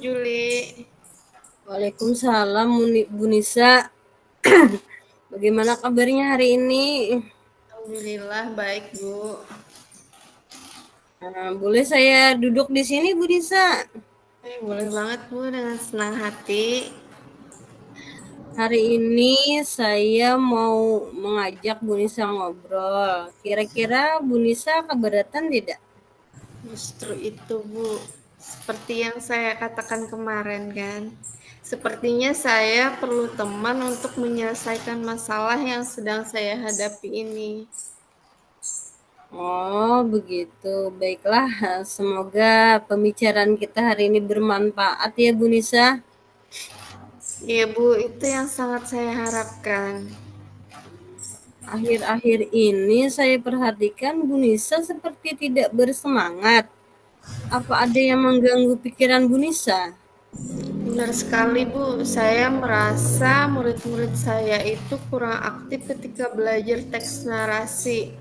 Juli. Waalaikumsalam Bu Nisa. Bagaimana kabarnya hari ini? Alhamdulillah baik, Bu. Boleh saya duduk di sini, Bu Nisa? Boleh banget, Bu, dengan senang hati. Hari ini saya mau mengajak Bu Nisa ngobrol. Kira-kira Bu Nisa keberatan tidak? Justru itu, Bu. Seperti yang saya katakan kemarin kan. Sepertinya saya perlu teman untuk menyelesaikan masalah yang sedang saya hadapi ini. Oh, begitu. Baiklah, semoga pembicaraan kita hari ini bermanfaat ya, Bu Nisa. Iya, Bu, itu yang sangat saya harapkan. Akhir-akhir ini saya perhatikan Bu Nisa seperti tidak bersemangat. Apa ada yang mengganggu pikiran Bu Nisa? Benar sekali, Bu. Saya merasa murid-murid saya itu kurang aktif ketika belajar teks narasi.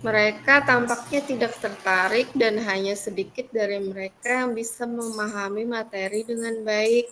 Mereka tampaknya tidak tertarik dan hanya sedikit dari mereka yang bisa memahami materi dengan baik.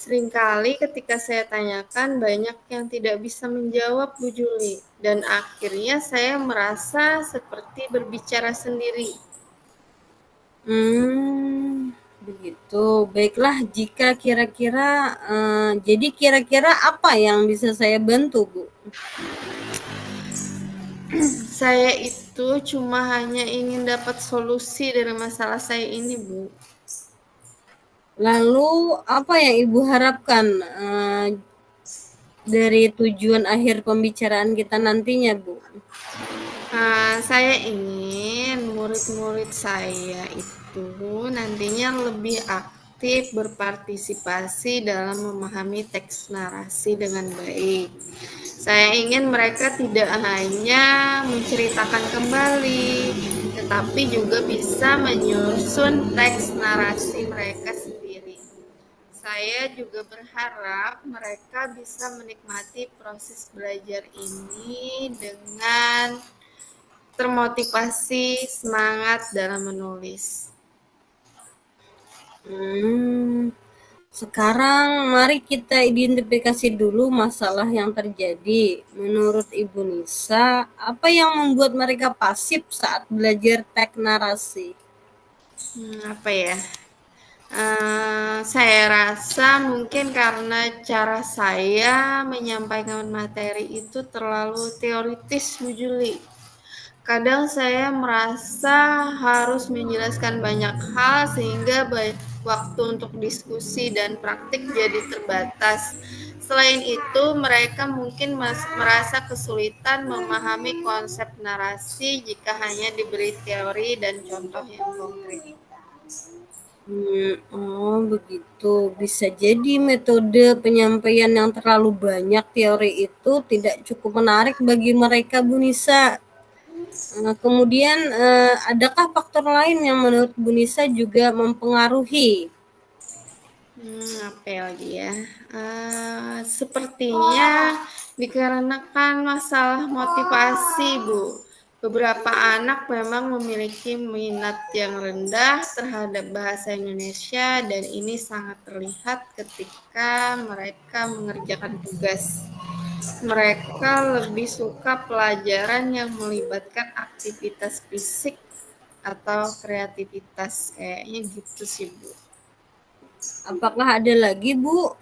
Seringkali ketika saya tanyakan banyak yang tidak bisa menjawab, Bu Juli. Dan akhirnya saya merasa seperti berbicara sendiri. Begitu. Baiklah, jika kira-kira jadi kira-kira apa yang bisa saya bantu, Bu? Saya itu cuma hanya ingin dapat solusi dari masalah saya ini, Bu. Lalu apa yang Ibu harapkan dari tujuan akhir pembicaraan kita nantinya, Bu? Saya ingin murid-murid saya itu nantinya lebih aktif berpartisipasi dalam memahami teks narasi dengan baik. Saya ingin mereka tidak hanya menceritakan kembali, tetapi juga bisa menyusun teks narasi mereka sendiri. Saya juga berharap mereka bisa menikmati proses belajar ini dengan termotivasi semangat dalam menulis. Sekarang mari kita identifikasi dulu masalah yang terjadi. Menurut Ibu Nisa, apa yang membuat mereka pasif saat belajar teks narasi? Apa ya? Saya rasa mungkin karena cara saya menyampaikan materi itu terlalu teoritis, Bu Juli. Kadang saya merasa harus menjelaskan banyak hal sehingga waktu untuk diskusi dan praktik jadi terbatas. Selain itu, mereka mungkin merasa kesulitan memahami konsep narasi jika hanya diberi teori dan contoh yang konkret. Begitu. Bisa jadi metode penyampaian yang terlalu banyak teori itu tidak cukup menarik bagi mereka, Bu Nisa. Kemudian, adakah faktor lain yang menurut Bu Nisa juga mempengaruhi? Apa lagi ya? Sepertinya dikarenakan masalah motivasi, Bu. Beberapa anak memang memiliki minat yang rendah terhadap bahasa Indonesia dan ini sangat terlihat ketika mereka mengerjakan tugas. Mereka lebih suka pelajaran yang melibatkan aktivitas fisik atau kreativitas. Kayaknya gitu sih, Bu. Apakah ada lagi, Bu?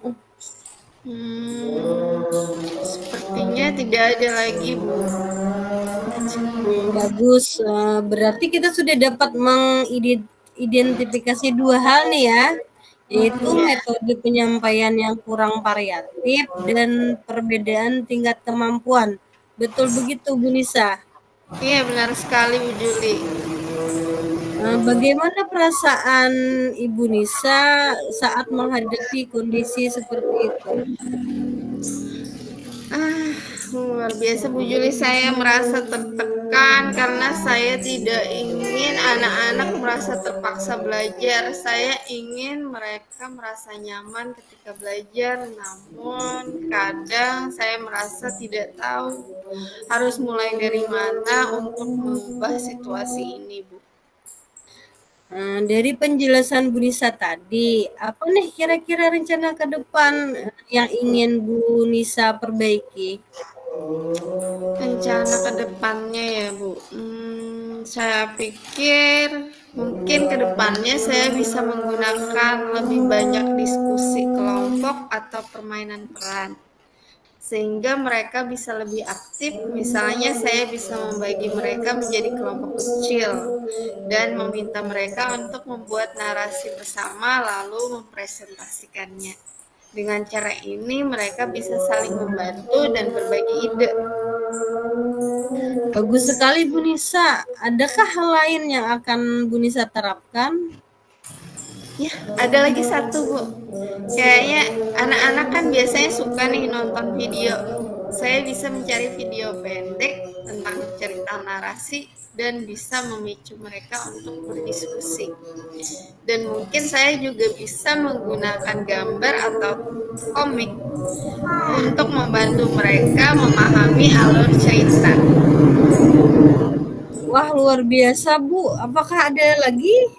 Sepertinya tidak ada lagi, Bu. Bagus. Berarti kita sudah dapat mengidentifikasi dua hal nih ya, yaitu Ya, metode penyampaian yang kurang variatif dan perbedaan tingkat kemampuan. Betul begitu, Bu Nisa? iya benar sekali, Bu Juli. Bagaimana perasaan Ibu Nisa saat menghadapi kondisi seperti itu? Ah, luar biasa, Bu Juli. Saya merasa tertekan karena saya tidak ingin anak-anak merasa terpaksa belajar. Saya ingin mereka merasa nyaman ketika belajar, namun kadang saya merasa tidak tahu harus mulai dari mana untuk mengubah situasi ini, Bu. Dari penjelasan Bu Nisa tadi, apa nih kira-kira rencana ke depan, yang ingin Bu Nisa perbaiki? Rencana ke depannya ya, Bu. Saya pikir mungkin ke depannya saya bisa menggunakan lebih banyak diskusi kelompok atau permainan peran. Sehingga mereka bisa lebih aktif. Misalnya saya bisa membagi mereka menjadi kelompok kecil dan meminta mereka untuk membuat narasi bersama lalu mempresentasikannya. Dengan cara ini mereka bisa saling membantu dan berbagi ide. Bagus sekali Bu Nisa. Adakah hal lain yang akan Bu Nisa terapkan? Ya, ada lagi satu, Bu. Kayaknya anak-anak kan biasanya suka nih nonton video. Saya bisa mencari video pendek tentang cerita narasi dan bisa memicu mereka untuk berdiskusi. Dan mungkin saya juga bisa menggunakan gambar atau komik untuk membantu mereka memahami alur cerita. Wah, luar biasa Bu. Apakah ada lagi?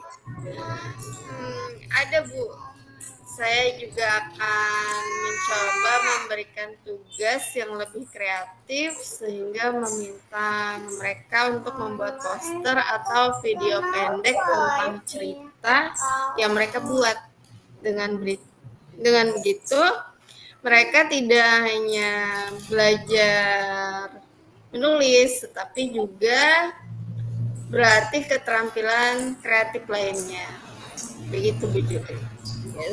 Ada, Bu. Saya juga akan mencoba memberikan tugas yang lebih kreatif sehingga meminta mereka untuk membuat poster atau video pendek tentang cerita yang mereka buat. Dengan begitu mereka tidak hanya belajar menulis tetapi juga berarti keterampilan kreatif lainnya. Begitu Bu Juli.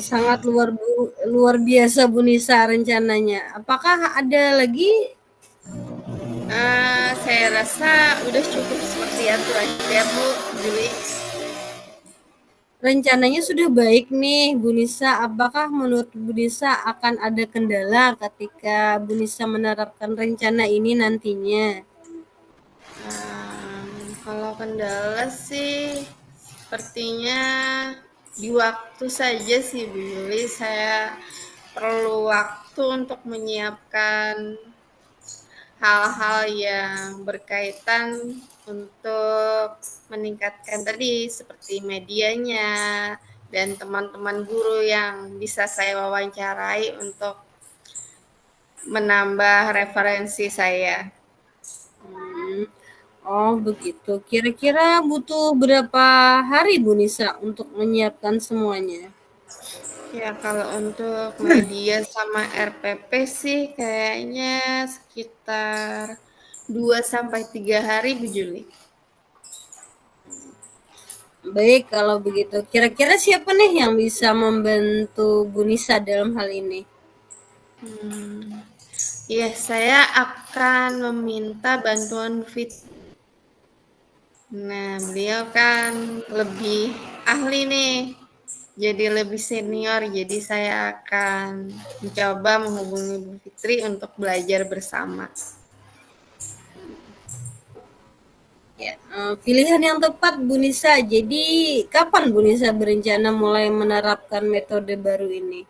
Sangat luar biasa Bu Nisa rencananya. Apakah ada lagi? Saya rasa udah cukup seperti itu aja Bu Juli. Rencananya sudah baik nih Bu Nisa. Apakah menurut Bu Nisa akan ada kendala ketika Bu Nisa menerapkan rencana ini nantinya? Kalau kendala sih sepertinya di waktu saja sih Bu Juli. Saya perlu waktu untuk menyiapkan hal-hal yang berkaitan untuk meningkatkan tadi seperti medianya dan teman-teman guru yang bisa saya wawancarai untuk menambah referensi saya. Oh begitu. Kira-kira butuh berapa hari Bu Nisa untuk menyiapkan semuanya? Ya kalau untuk media sama RPP sih kayaknya sekitar 2 sampai 3 hari Bu Juli. Baik kalau begitu. Kira-kira siapa nih yang bisa membantu Bu Nisa dalam hal ini? Ya, saya akan meminta bantuan Fit. Nah, beliau kan lebih ahli nih, jadi lebih senior. Jadi saya akan mencoba menghubungi Bu Fitri untuk belajar bersama. Ya, pilihan yang tepat Bu Nisa. Jadi kapan Bu Nisa berencana mulai menerapkan metode baru ini?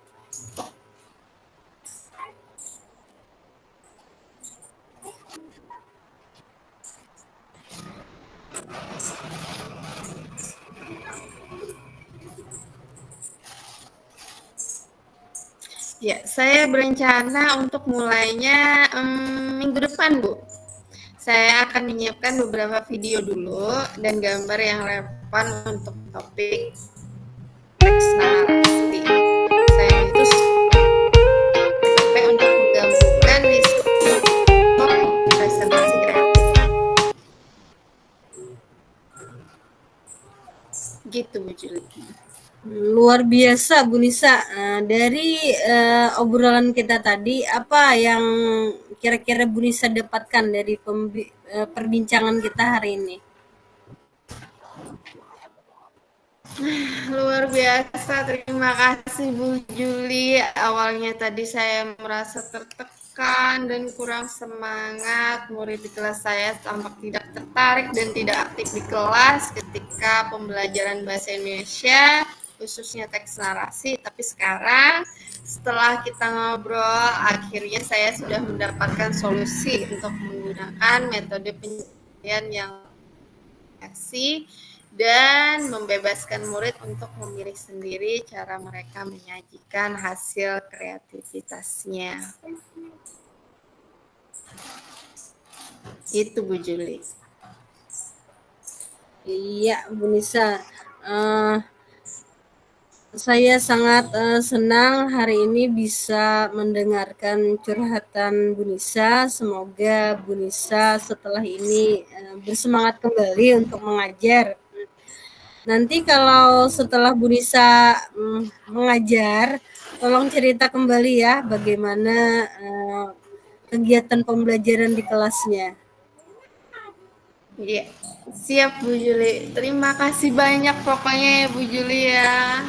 Ya, saya berencana untuk mulainya minggu depan, Bu. Saya akan menyiapkan beberapa video dulu dan gambar yang relevan untuk topik teks narasi. Saya itu untuk menggabungkan diskusi presentasi kreatif. Gitu Bu Juli. Luar biasa Bu Nisa. Dari obrolan kita tadi, apa yang kira-kira Bu Nisa dapatkan dari perbincangan kita hari ini? Luar biasa, terima kasih Bu Juli. Awalnya tadi saya merasa tertekan dan kurang semangat. Murid di kelas saya tampak tidak tertarik dan tidak aktif di kelas ketika pembelajaran bahasa Indonesia, khususnya teks narasi. Tapi sekarang setelah kita ngobrol, akhirnya saya sudah mendapatkan solusi untuk menggunakan metode penyampaian yang dan membebaskan murid untuk memilih sendiri cara mereka menyajikan hasil kreativitasnya. Itu Bu Juli. Iya, Bu Nisa. Saya sangat senang hari ini bisa mendengarkan curhatan Bu Nisa. Semoga Bu Nisa setelah ini bersemangat kembali untuk mengajar. Nanti kalau setelah Bu Nisa mengajar, tolong cerita kembali ya bagaimana kegiatan pembelajaran di kelasnya. Iya, siap Bu Juli. Terima kasih banyak pokoknya ya Bu Juli ya.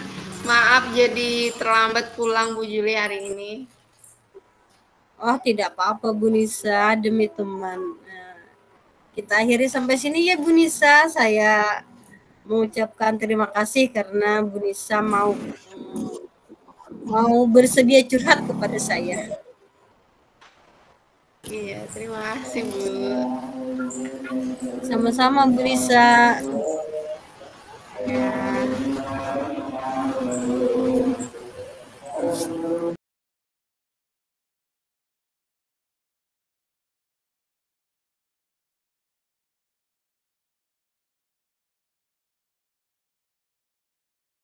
Maaf jadi terlambat pulang Bu Juli hari ini. Oh, tidak apa-apa Bu Nisa, demi teman. Kita akhiri sampai sini ya Bu Nisa. Saya mengucapkan terima kasih karena Bu Nisa mau bersedia curhat kepada saya. Iya, terima kasih Bu. Sama-sama Bu Nisa. Ya.